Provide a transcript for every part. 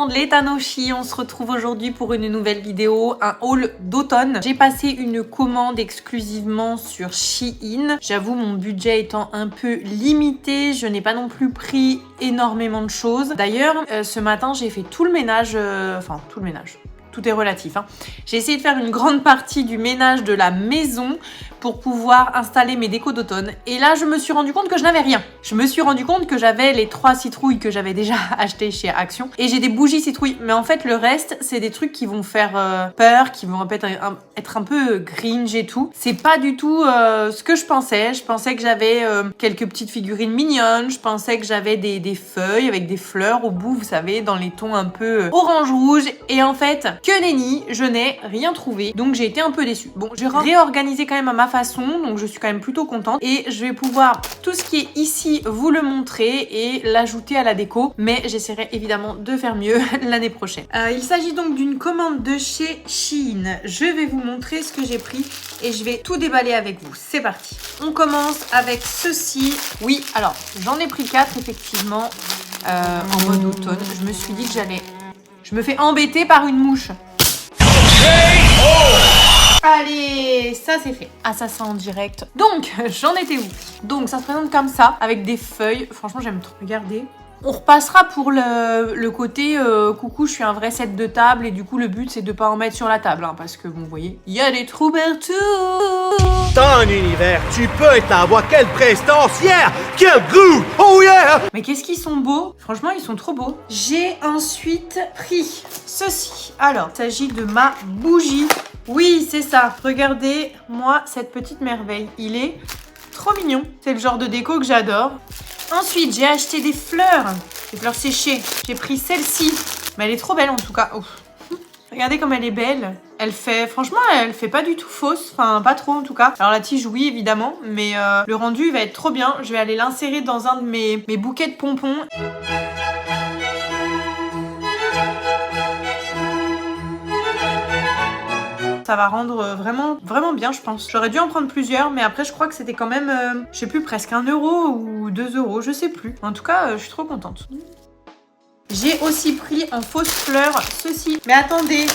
monde, les Tanoshi, on se retrouve aujourd'hui pour une nouvelle vidéo, un haul d'automne. J'ai passé une commande exclusivement sur Shein. J'avoue, mon budget étant un peu limité, je n'ai pas non plus pris énormément de choses. D'ailleurs, ce matin, j'ai fait tout le ménage, tout le ménage. Tout est relatif, hein. J'ai essayé de faire une grande partie du ménage de la maison pour pouvoir installer mes décos d'automne. Et là, je me suis rendu compte que je n'avais rien. Je me suis rendu compte que j'avais les 3 citrouilles que j'avais déjà achetées chez Action. Et j'ai des bougies citrouilles. Mais en fait, le reste, c'est des trucs qui vont faire peur, qui vont être un peu cringe et tout. C'est pas du tout ce que je pensais. Je pensais que j'avais quelques petites figurines mignonnes. Je pensais que j'avais des feuilles avec des fleurs au bout, vous savez, dans les tons un peu orange-rouge. Et en fait, que nenni, je n'ai rien trouvé. Donc j'ai été un peu déçue. Bon, j'ai réorganisé quand même à ma façon, donc je suis quand même plutôt contente. Et je vais pouvoir, tout ce qui est ici, vous le montrer et l'ajouter à la déco. Mais j'essaierai évidemment de faire mieux l'année prochaine. Il s'agit donc d'une commande de chez Shein. Je vais vous montrer ce que j'ai pris et je vais tout déballer avec vous. C'est parti. On commence avec ceci. Oui, alors, j'en ai pris 4 effectivement en mode automne. Je me suis dit que j'allais... Je me fais embêter par une mouche. Allez, ça c'est fait. Ah, ça c'est en direct. Donc, j'en étais où? Donc, ça se présente comme ça, avec des feuilles. Franchement, j'aime trop. Regardez. On repassera pour le côté coucou, je suis un vrai set de table et du coup le but c'est de pas en mettre sur la table hein, parce que bon vous voyez, il y a des trous partout. Dans un univers, tu peux t'avoir quelle prestance, yeah, quel goût, oh yeah. Mais qu'est-ce qu'ils sont beaux, franchement ils sont trop beaux. J'ai ensuite pris ceci. Alors, il s'agit de ma bougie. Oui, c'est ça. Regardez, moi cette petite merveille, il est trop mignon. C'est le genre de déco que j'adore. Ensuite, j'ai acheté des fleurs séchées. J'ai pris celle-ci, mais elle est trop belle en tout cas. Oh. Regardez comme elle est belle. Franchement, elle fait pas du tout fausse, enfin pas trop en tout cas. Alors la tige, oui évidemment, mais le rendu il va être trop bien. Je vais aller l'insérer dans un de mes bouquets de pompons. Ça va rendre vraiment bien, je pense. J'aurais dû en prendre plusieurs, mais après, je crois que c'était quand même, je sais plus, presque 1 euro ou 2 euros, je sais plus. En tout cas, je suis trop contente. J'ai aussi pris en fausse fleur ceci. Mais attendez,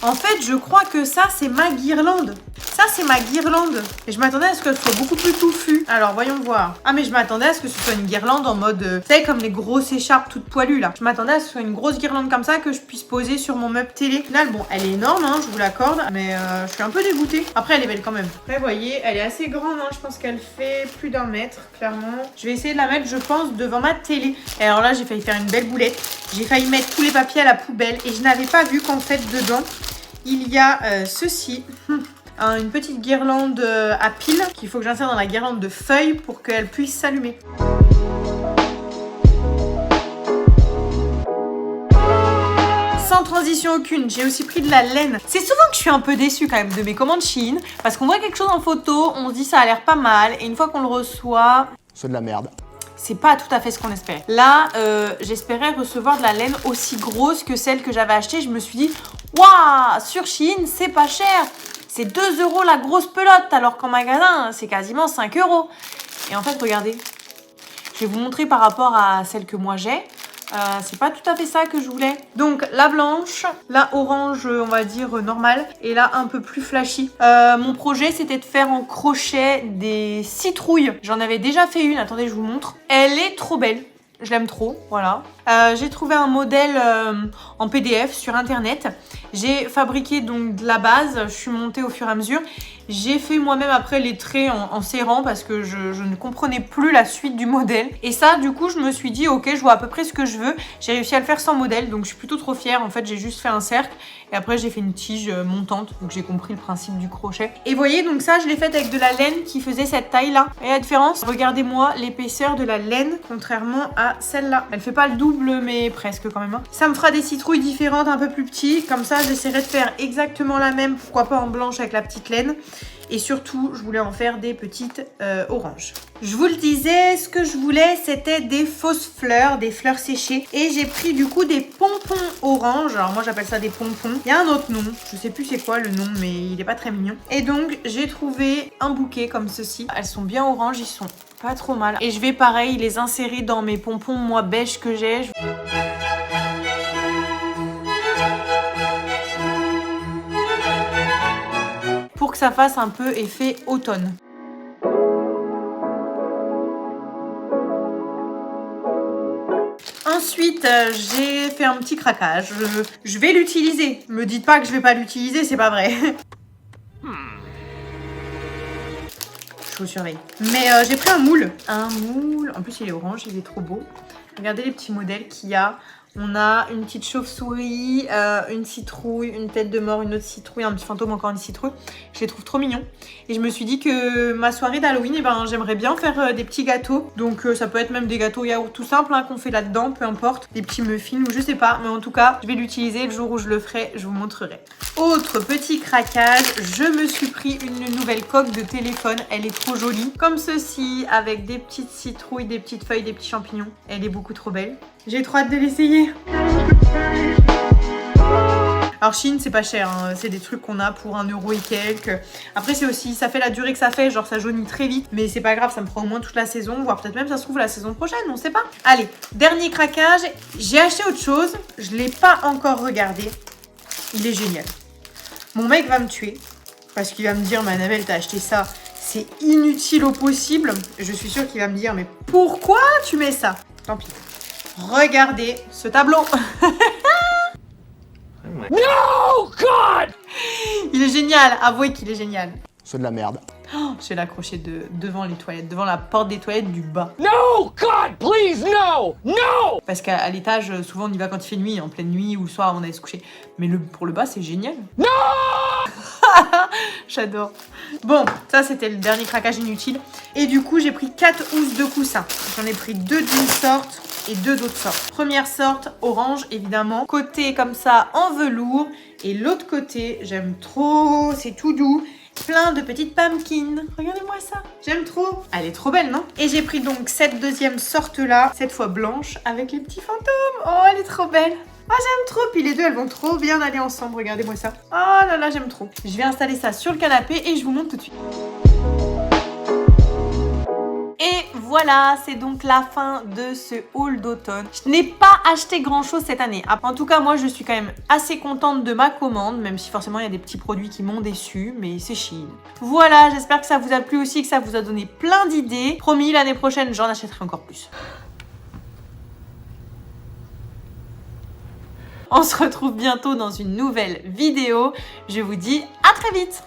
en fait, je crois que ça, c'est ma guirlande. Ça, c'est ma guirlande. Et je m'attendais à ce qu'elle soit beaucoup plus touffue. Alors, voyons voir. Ah, mais je m'attendais à ce que ce soit une guirlande en mode... vous savez, comme les grosses écharpes toutes poilues, là. Je m'attendais à ce que ce soit une grosse guirlande comme ça que je puisse poser sur mon meuble télé. Au final, bon, elle est énorme, hein, je vous l'accorde. Mais je suis un peu dégoûtée. Après, elle est belle quand même. Après, vous voyez, elle est assez grande, hein. Je pense qu'elle fait plus d'1 mètre, clairement. Je vais essayer de la mettre, je pense, devant ma télé. Et alors là, j'ai failli faire une belle boulette. J'ai failli mettre tous les papiers à la poubelle. Et je n'avais pas vu qu'en fait, dedans, il y a ceci. Une petite guirlande à piles qu'il faut que j'insère dans la guirlande de feuilles pour qu'elle puisse s'allumer. Sans transition aucune, j'ai aussi pris de la laine. C'est souvent que je suis un peu déçue quand même de mes commandes Shein parce qu'on voit quelque chose en photo, on se dit ça a l'air pas mal et une fois qu'on le reçoit... C'est de la merde. C'est pas tout à fait ce qu'on espérait. Là, j'espérais recevoir de la laine aussi grosse que celle que j'avais achetée. Je me suis dit, waouh, sur Shein, c'est pas cher. C'est 2 euros la grosse pelote, alors qu'en magasin, c'est quasiment 5 euros. Et en fait, regardez. Je vais vous montrer par rapport à celle que moi j'ai. C'est pas tout à fait ça que je voulais. Donc, la blanche, la orange, on va dire normale, et là, un peu plus flashy. Mon projet, c'était de faire en crochet des citrouilles. J'en avais déjà fait une, attendez, je vous montre. Elle est trop belle. Je l'aime trop, voilà. J'ai trouvé un modèle en PDF sur internet. J'ai fabriqué donc de la base, je suis montée au fur et à mesure. J'ai fait moi-même après les traits en serrant parce que je ne comprenais plus la suite du modèle. Et ça, du coup, je me suis dit, ok, je vois à peu près ce que je veux. J'ai réussi à le faire sans modèle, donc je suis plutôt trop fière. En fait, j'ai juste fait un cercle et après, j'ai fait une tige montante. Donc, j'ai compris le principe du crochet. Et vous voyez, donc ça, je l'ai fait avec de la laine qui faisait cette taille-là. Et la différence, regardez-moi l'épaisseur de la laine, contrairement à celle-là. Elle fait pas le double, mais presque quand même. Hein. Ça me fera des citrouilles différentes, un peu plus petites. Comme ça, j'essaierai de faire exactement la même, pourquoi pas en blanche avec la petite laine. Et surtout, je voulais en faire des petites oranges. Je vous le disais, ce que je voulais, c'était des fausses fleurs, des fleurs séchées. Et j'ai pris du coup des pompons orange. Alors moi, j'appelle ça des pompons. Il y a un autre nom. Je sais plus c'est quoi le nom, mais il est pas très mignon. Et donc, j'ai trouvé un bouquet comme ceci. Elles sont bien oranges, ils sont pas trop mal. Et je vais pareil les insérer dans mes pompons, moi, beige que j'ai. ça fasse un peu effet automne. Ensuite, j'ai fait un petit craquage. Je vais l'utiliser. Me dites pas que je vais pas l'utiliser, c'est pas vrai. Je vous surveille. Mais j'ai pris un moule. Un moule. En plus, il est orange, il est trop beau. Regardez les petits modèles qu'il y a. On a une petite chauve-souris, une citrouille, une tête de mort, une autre citrouille, un petit fantôme, encore une citrouille. Je les trouve trop mignons. Et je me suis dit que ma soirée d'Halloween, eh ben, j'aimerais bien faire des petits gâteaux. Donc ça peut être même des gâteaux yaourt tout simples qu'on fait là-dedans, peu importe. Des petits muffins ou je sais pas. Mais en tout cas, je vais l'utiliser. Le jour où je le ferai, je vous montrerai. Autre petit craquage, je me suis pris une nouvelle coque de téléphone. Elle est trop jolie. Comme ceci, avec des petites citrouilles, des petites feuilles, des petits champignons. Elle est beaucoup trop belle. J'ai trop hâte de l'essayer. Alors Shein, c'est pas cher, hein. C'est des trucs qu'on a pour 1 € et quelques. Après c'est aussi, ça fait la durée que ça fait, genre ça jaunit très vite. Mais c'est pas grave, ça me prend au moins toute la saison, voire peut-être même ça se trouve la saison prochaine, on sait pas. Allez, dernier craquage, j'ai acheté autre chose, je l'ai pas encore regardé. Il est génial. Mon mec va me tuer, parce qu'il va me dire, mais Annabelle, t'as acheté ça, c'est inutile au possible. Je suis sûre qu'il va me dire, mais pourquoi tu mets ça? Tant pis. Regardez ce tableau. No, God! Il est génial, avouez qu'il est génial. C'est de la merde. Oh, je vais l'accrocher devant les toilettes, devant la porte des toilettes du bas. No, God, please, no! No! Parce qu'à l'étage, souvent on y va quand il fait nuit, en pleine nuit ou le soir avant d'aller se coucher. Mais pour le bas, c'est génial. No! J'adore. Bon, ça c'était le dernier craquage inutile. Et du coup, j'ai pris 4 housses de coussins. J'en ai pris 2 d'une sorte et 2 d'autres sortes. Première sorte, orange évidemment. Côté comme ça en velours. Et l'autre côté, j'aime trop, c'est tout doux. Plein de petites pumpkins. Regardez-moi ça. J'aime trop. Elle est trop belle, non? Et j'ai pris donc cette deuxième sorte-là, cette fois blanche, avec les petits fantômes. Oh, elle est trop belle. Ah, j'aime trop. Puis les deux, elles vont trop bien aller ensemble. Regardez-moi ça. Oh là là, j'aime trop. Je vais installer ça sur le canapé et je vous montre tout de suite. Et voilà, c'est donc la fin de ce haul d'automne. Je n'ai pas acheté grand chose cette année. En tout cas, moi, je suis quand même assez contente de ma commande, même si forcément, il y a des petits produits qui m'ont déçue, mais c'est Shein. Voilà, j'espère que ça vous a plu aussi, que ça vous a donné plein d'idées. Promis, l'année prochaine, j'en achèterai encore plus. On se retrouve bientôt dans une nouvelle vidéo. Je vous dis à très vite.